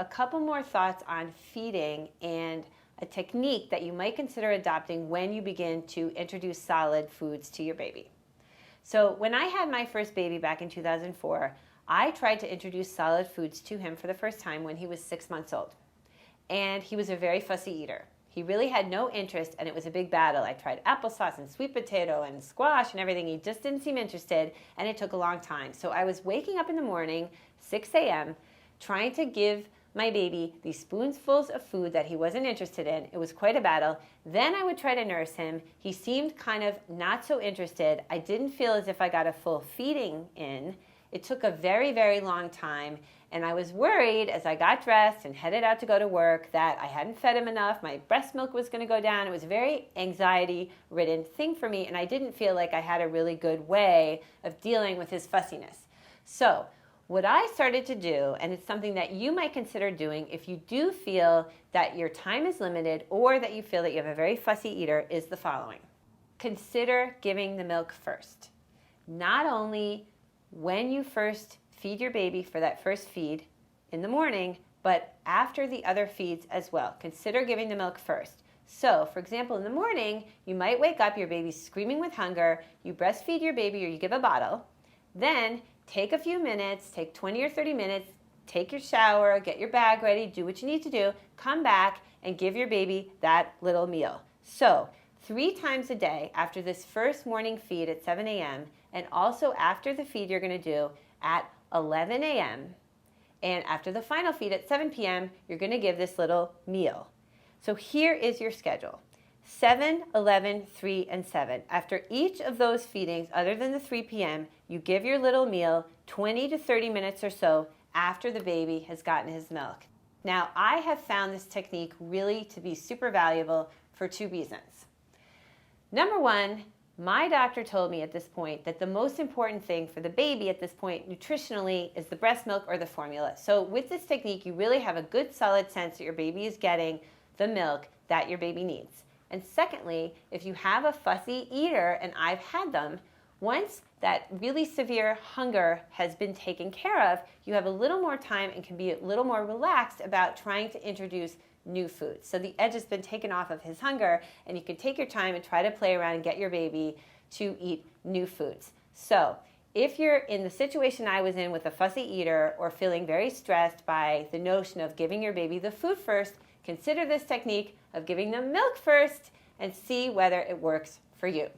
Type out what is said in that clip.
a couple more thoughts on feeding and a technique that you might consider adopting when you begin to introduce solid foods to your baby. So when I had my first baby back in 2004, I tried to introduce solid foods to him for the first time when he was 6 months old. And he was a very fussy eater. He really had no interest, and it was a big battle. I tried applesauce and sweet potato and squash and everything. He just didn't seem interested, and it took a long time. So I was waking up in the morning, 6 a.m., trying to give my baby these spoonfuls of food that he wasn't interested in. It was quite a battle. Then I would try to nurse him. He seemed kind of not so interested. I didn't feel as if I got a full feeding in. It took a very, very long time, and I was worried as I got dressed and headed out to go to work that I hadn't fed him enough, my breast milk was going to go down. It was a very anxiety-ridden thing for me, and I didn't feel like I had a really good way of dealing with his fussiness. So what I started to do, and it's something that you might consider doing if you do feel that your time is limited or that you feel that you have a very fussy eater, is the following. Consider giving the milk first. Not only when you first feed your baby for that first feed in the morning, but after the other feeds as well. Consider giving the milk first. So, for example, in the morning, you might wake up, your baby's screaming with hunger, you breastfeed your baby or you give a bottle, then take a few minutes, take 20 or 30 minutes, take your shower, get your bag ready, do what you need to do, come back and give your baby that little meal. So, 3 times a day after this first morning feed at 7 a.m., and also after the feed you're going to do at 11 a.m., and after the final feed at 7 p.m., you're going to give this little meal. So here is your schedule. 7, 11, 3, and 7. After each of those feedings, other than the 3 p.m., you give your little meal 20 to 30 minutes or so after the baby has gotten his milk. Now, I have found this technique really to be super valuable for 2 reasons. Number 1, my doctor told me at this point that the most important thing for the baby at this point nutritionally is the breast milk or the formula. So with this technique, you really have a good solid sense that your baby is getting the milk that your baby needs. And secondly, if you have a fussy eater, and I've had them, once that really severe hunger has been taken care of, you have a little more time and can be a little more relaxed about trying to introduce new foods. So the edge has been taken off of his hunger, and you can take your time and try to play around and get your baby to eat new foods. So if you're in the situation I was in with a fussy eater or feeling very stressed by the notion of giving your baby the food first, consider this technique of giving them milk first and see whether it works for you.